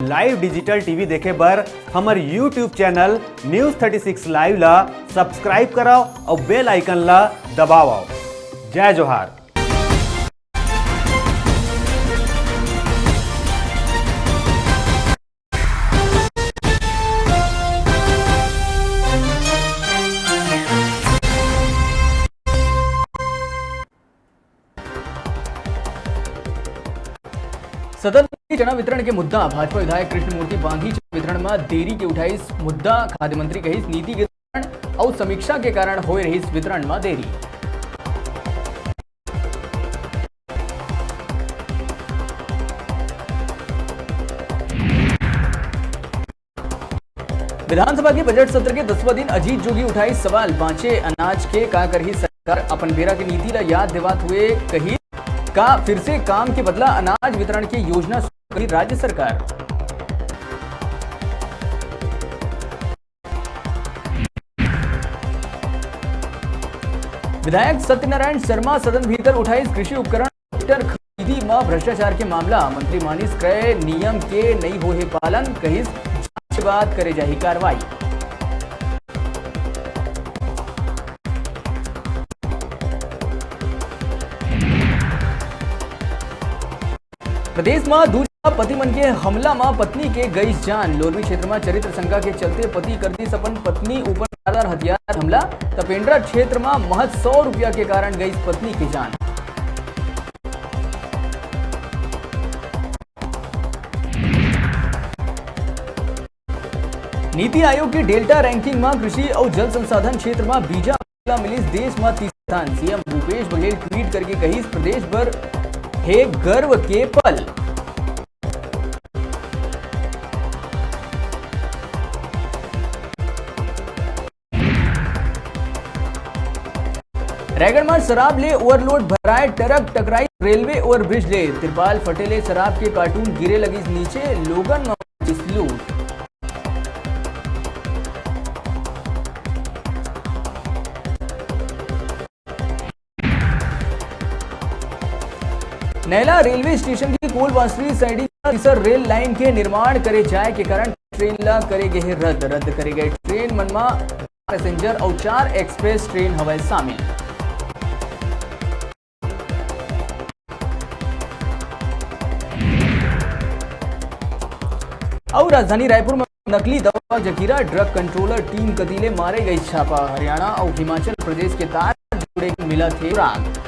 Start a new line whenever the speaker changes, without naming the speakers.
Live digital TV देखे बर हमर यूट्यूब चैनल न्यूज़ 36 लाइव ला सब्सक्राइब कराओ और बेल आइकन ला दबाओ। जय जोहार।
सदन में चना वितरण के मुद्दा भाजपा विधायक कृष्णमूर्ति बांधी वितरण में देरी के उठाई मुद्दा खाद्य मंत्री कही नीति के वितरण और समीक्षा के कारण हो रही वितरण में देरी। विधानसभा के बजट सत्र के 10वां दिन अजीत जोगी उठाई सवाल बांचे अनाज के का करही सरकार अपन बेरा की नीति ला याद दिवात हुए कही का फिर से काम के बदला अनाज वितरण की योजना शुरू करी राज्य सरकार। विधायक सत्यनारायण शर्मा सदन भीतर उठाई कृषि उपकरण ट्रैक्टर खरीदी में भ्रष्टाचार के मामला मंत्री मानिस क्रय नियम के नहीं होए पालन कही जांच बाद करे जाही कार्रवाई। प्रदेश में दूसरा पति मन के हमला में पत्नी के गई जान। लोरवी क्षेत्र में चरित्र शंका के चलते पति कर दी सपन पत्नी ऊपर धारदार हथियार हमला। तपेंद्रा क्षेत्र में महज 100 रुपया के कारण गई पत्नी की जान। नीति आयोग की डेल्टा रैंकिंग में कृषि और जल संसाधन क्षेत्र में बीजा मिली देश में तीसरा स्थान। सीएम भूपेश बघेल ट्वीट करके कही प्रदेश भर है गर्व के पल। रायगढ़ में शराब ले ओवरलोड भराए ट्रक टकराई रेलवे ओवरब्रिज ले। तिरपाल फटेले शराब के कार्टून गिरे लगी नीचे लोगन में लूट। नैला रेलवे स्टेशन की कोल बांसुरी साइडिंग रेल लाइन के निर्माण करे जाए के कारण ट्रेन ला करे गए रद्द करे गए ट्रेन मनमा पैसेंजर और 4 एक्सप्रेस ट्रेन हवाई शामिल। और राजधानी रायपुर में नकली दवा जखीरा ड्रग कंट्रोलर टीम कतीले मारे गई छापा। हरियाणा और हिमाचल प्रदेश के तार जुड़े मिला थे राग।